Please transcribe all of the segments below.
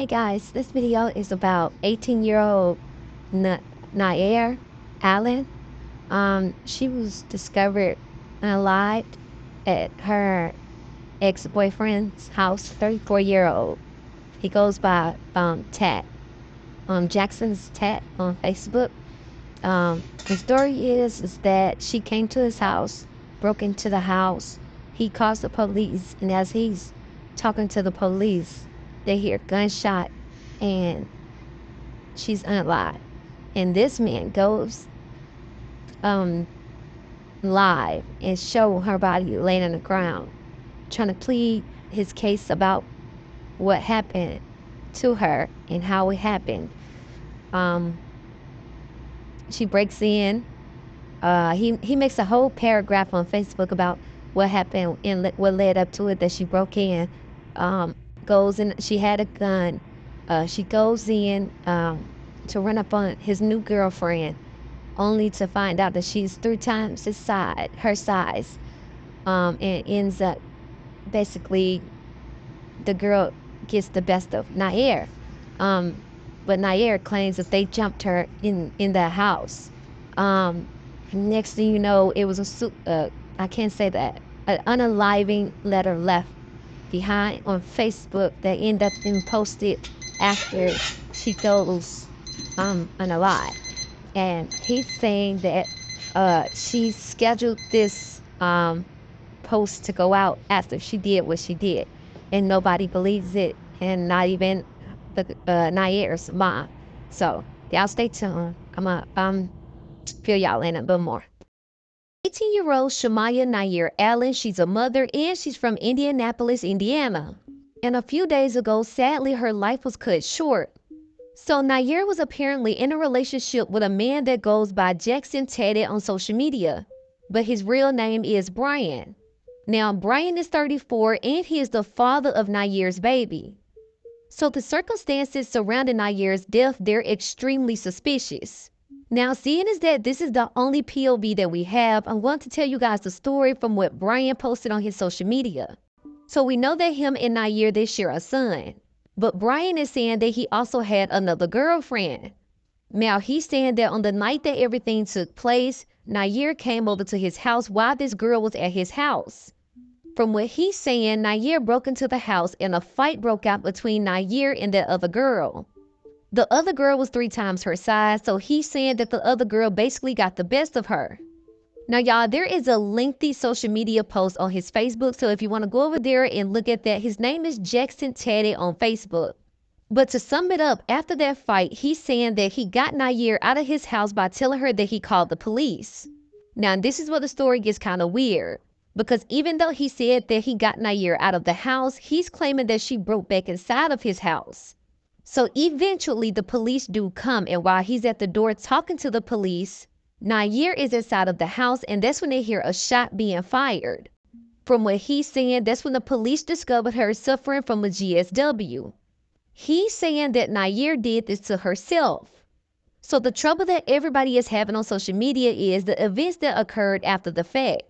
Hi guys, this video is about 18-year-old Nyair Allen. She was discovered alive at her ex-boyfriend's house, 34-year-old. He goes by Tat, Jackson's Tat on Facebook. The story is that she came to his house, broke into the house. He calls the police, and as he's talking to the police, they hear gunshot, and she's unalive. And this man goes live and show her body laying on the ground, trying to plead his case about what happened to her and how it happened. She breaks in. He makes a whole paragraph on Facebook about what happened and what led up to it, that she broke in. Goes in, she had a gun. She goes in to run up on his new girlfriend, only to find out that she's 3 times her size, and ends up basically the girl gets the best of Nyair. But Nyair claims that they jumped her in the house. Next thing you know, it was I can't say that, an unaliving letter left behind on Facebook that ended up being posted after she goes unalive. And he's saying that she scheduled this post to go out after she did what she did, and nobody believes it, and not even the Nyair's mom. So y'all stay tuned. I'm gonna fill y'all in a bit more. 18-year-old Shamaya Nyair Allen, she's a mother and she's from Indianapolis, Indiana. And a few days ago, sadly, her life was cut short. So Nyair was apparently in a relationship with a man that goes by Jackson Teddy on social media, but his real name is Brian. Now, Brian is 34 and he is the father of Nyair's baby. So the circumstances surrounding Nyair's death, they're extremely suspicious. Now, seeing as that this is the only POV that we have, I'm going to tell you guys the story from what Brian posted on his social media. So we know that him and Nyair, they share a son. But Brian is saying that he also had another girlfriend. Now, he's saying that on the night that everything took place, Nyair came over to his house while this girl was at his house. From what he's saying, Nyair broke into the house and a fight broke out between Nyair and that other girl. The other girl was 3 times her size, so he's saying that the other girl basically got the best of her. Now, y'all, there is a lengthy social media post on his Facebook, so if you want to go over there and look at that, his name is Jackson Teddy on Facebook. But to sum it up, after that fight, he's saying that he got Nyair out of his house by telling her that he called the police. Now, this is where the story gets kind of weird, because even though he said that he got Nyair out of the house, he's claiming that she broke back inside of his house. So eventually the police do come, and while he's at the door talking to the police, Nyair is inside of the house, and that's when they hear a shot being fired. From what he's saying, that's when the police discovered her suffering from a GSW. He's saying that Nyair did this to herself. So the trouble that everybody is having on social media is the events that occurred after the fact.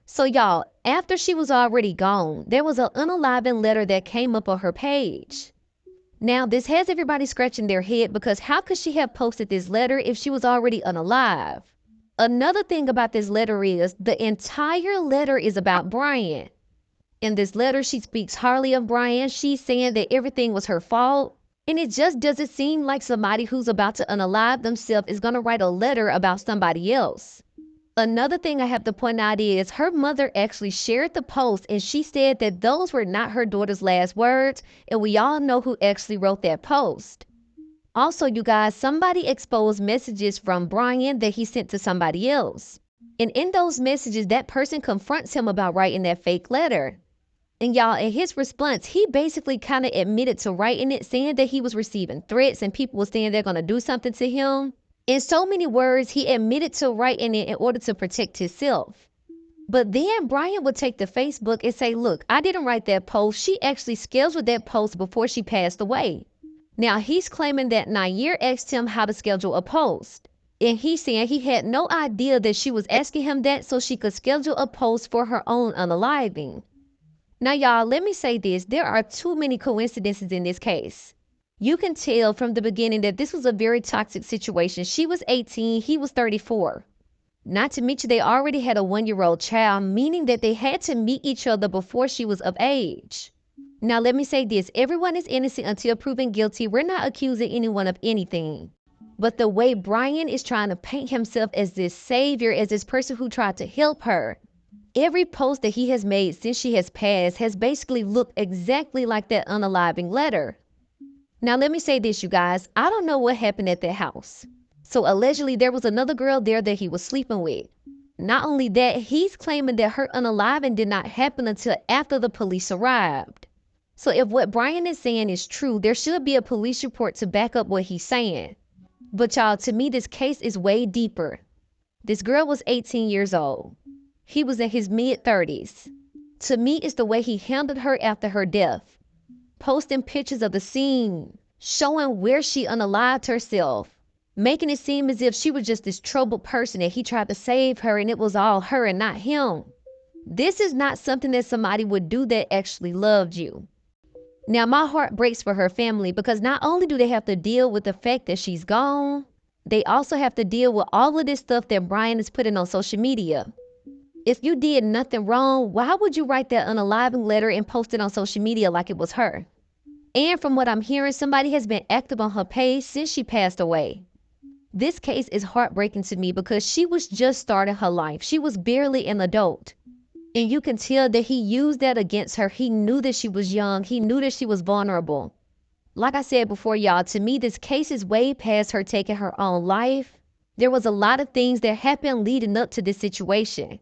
So y'all, after she was already gone, there was an unaliving letter that came up on her page. Now, this has everybody scratching their head, because how could she have posted this letter if she was already unalive? Another thing about this letter is the entire letter is about Brian. In this letter, she speaks hardly of Brian. She's saying that everything was her fault. And it just doesn't seem like somebody who's about to unalive themselves is going to write a letter about somebody else. Another thing I have to point out is her mother actually shared the post, and she said that those were not her daughter's last words, and we all know who actually wrote that post. Also, you guys, somebody exposed messages from Brian that he sent to somebody else. And in those messages, that person confronts him about writing that fake letter. And y'all, in his response, he basically kind of admitted to writing it, saying that he was receiving threats and people were saying they're going to do something to him. In so many words, he admitted to writing it in order to protect himself. But then Brian would take to Facebook and say, look, I didn't write that post. She actually scheduled that post before she passed away. Now, he's claiming that Nyair asked him how to schedule a post. And he's saying he had no idea that she was asking him that so she could schedule a post for her own unaliving. Now, y'all, let me say this. There are too many coincidences in this case. You can tell from the beginning that this was a very toxic situation. She was 18, he was 34. Not to mention, they already had a 1-year-old child, meaning that they had to meet each other before she was of age. Now, let me say this. Everyone is innocent until proven guilty. We're not accusing anyone of anything. But the way Brian is trying to paint himself as this savior, as this person who tried to help her, every post that he has made since she has passed has basically looked exactly like that unaliving letter. Now, let me say this, you guys. I don't know what happened at that house. So allegedly, there was another girl there that he was sleeping with. Not only that, he's claiming that her unaliving did not happen until after the police arrived. So if what Brian is saying is true, there should be a police report to back up what he's saying. But y'all, to me, this case is way deeper. This girl was 18 years old. He was in his mid-30s. To me, it's the way he handled her after her death. Posting pictures of the scene, showing where she unalived herself, making it seem as if she was just this troubled person and he tried to save her and it was all her and not him. This is not something that somebody would do that actually loved you. Now, my heart breaks for her family because not only do they have to deal with the fact that she's gone, they also have to deal with all of this stuff that Brian is putting on social media. If you did nothing wrong, why would you write that unaliving letter and post it on social media like it was her? And from what I'm hearing, somebody has been active on her page since she passed away. This case is heartbreaking to me because she was just starting her life. She was barely an adult. And you can tell that he used that against her. He knew that she was young. He knew that she was vulnerable. Like I said before, y'all, to me, this case is way past her taking her own life. There was a lot of things that happened leading up to this situation.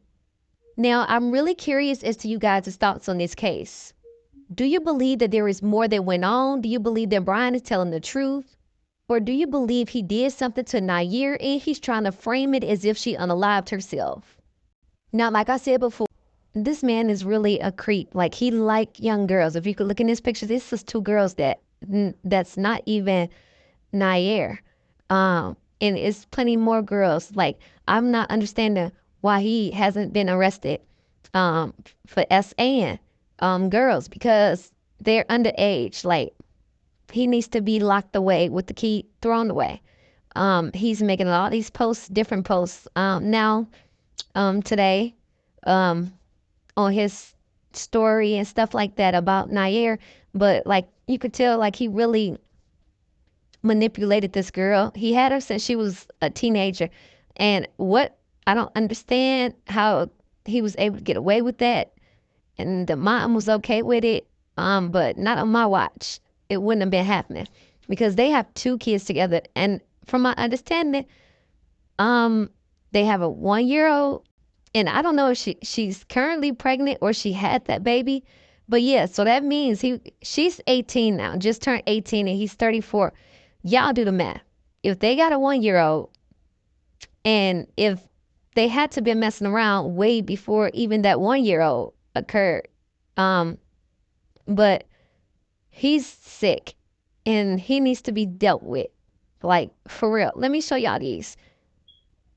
Now, I'm really curious as to you guys' thoughts on this case. Do you believe that there is more that went on? Do you believe that Brian is telling the truth? Or do you believe he did something to Nyair and he's trying to frame it as if she unalived herself? Now, like I said before, this man is really a creep. Like, he like young girls. If you could look in this picture, this is 2 girls that's not even Nyair. And it's plenty more girls. Like, I'm not understanding why he hasn't been arrested for SAing girls because they're underage. Like, he needs to be locked away with the key thrown away. He's making all these posts, different posts now today on his story and stuff like that about Nyair. But like, you could tell, like, he really manipulated this girl. He had her since she was a teenager. And what I don't understand how he was able to get away with that. And the mom was okay with it. But not on my watch. It wouldn't have been happening because they have 2 kids together. And from my understanding, they have a 1-year-old, and I don't know if she's currently pregnant or she had that baby. But yeah, so that means she's 18 now, just turned 18, and he's 34. Y'all do the math. If they got a 1-year-old, and if they had to be messing around way before even that 1-year-old occurred, but he's sick and he needs to be dealt with, like, for real. Let me show y'all these.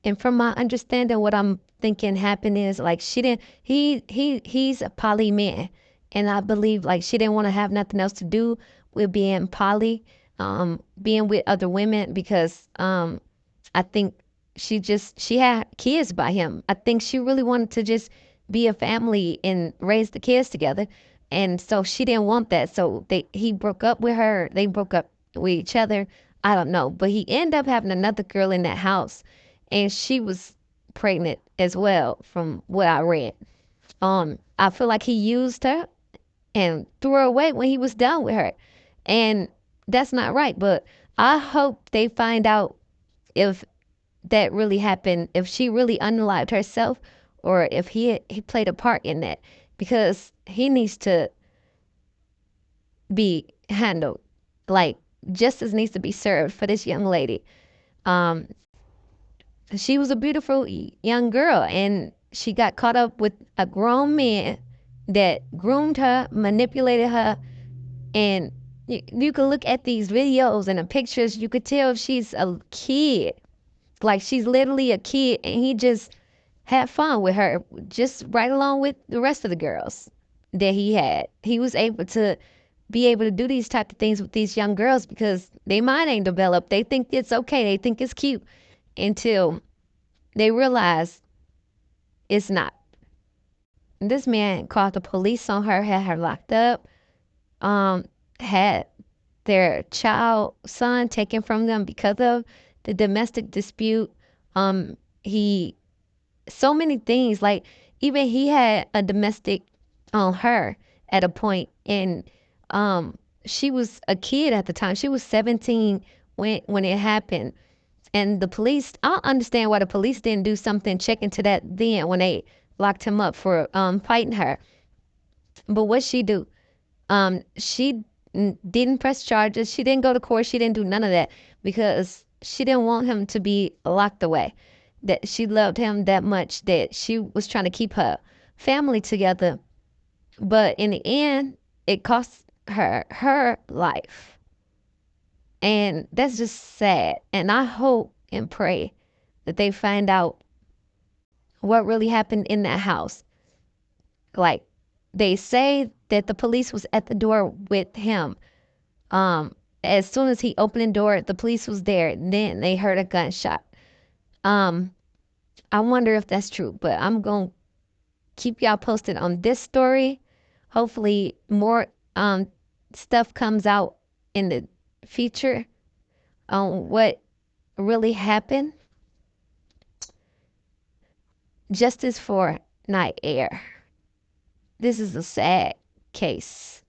And from my understanding, what I'm thinking happened is, like, he's a poly man. And I believe, like, she didn't want to have nothing else to do with being poly, being with other women because I think she had kids by him. I think she really wanted to just be a family and raise the kids together. And so she didn't want that. So he broke up with her. They broke up with each other. I don't know. But he ended up having another girl in that house. And she was pregnant as well, from what I read. I feel like he used her and threw her away when he was done with her. And that's not right. But I hope they find out if that really happened, if she really unalived herself, or if he played a part in that, because he needs to be handled. Like, justice needs to be served for this young lady. She was a beautiful young girl, and she got caught up with a grown man that groomed her, manipulated her, and you can look at these videos and the pictures, you could tell she's a kid. Like, she's literally a kid, and he just had fun with her, just right along with the rest of the girls that he had. He was able to be able to do these type of things with these young girls because they mind ain't developed. They think it's okay. They think it's cute until they realize it's not. This man called the police on her, had her locked up, had their child son taken from them because of the domestic dispute. He so many things, like even he had a domestic on her at a point, and she was a kid at the time. She was 17 when it happened. And the police, I don't understand why the police didn't do something, check into that then when they locked him up for fighting her. But what she do? She didn't press charges. She didn't go to court. She didn't do none of that because she didn't want him to be locked away. That she loved him that much that she was trying to keep her family together. But in the end, it cost her life. And that's just sad. And I hope and pray that they find out what really happened in that house. Like, they say that the police was at the door with him. As soon as he opened the door, the police was there. Then they heard a gunshot. Um, I wonder if that's true, but I'm gonna keep y'all posted on this story. Hopefully, more stuff comes out in the future on what really happened. Justice for Nyair. This is a sad case.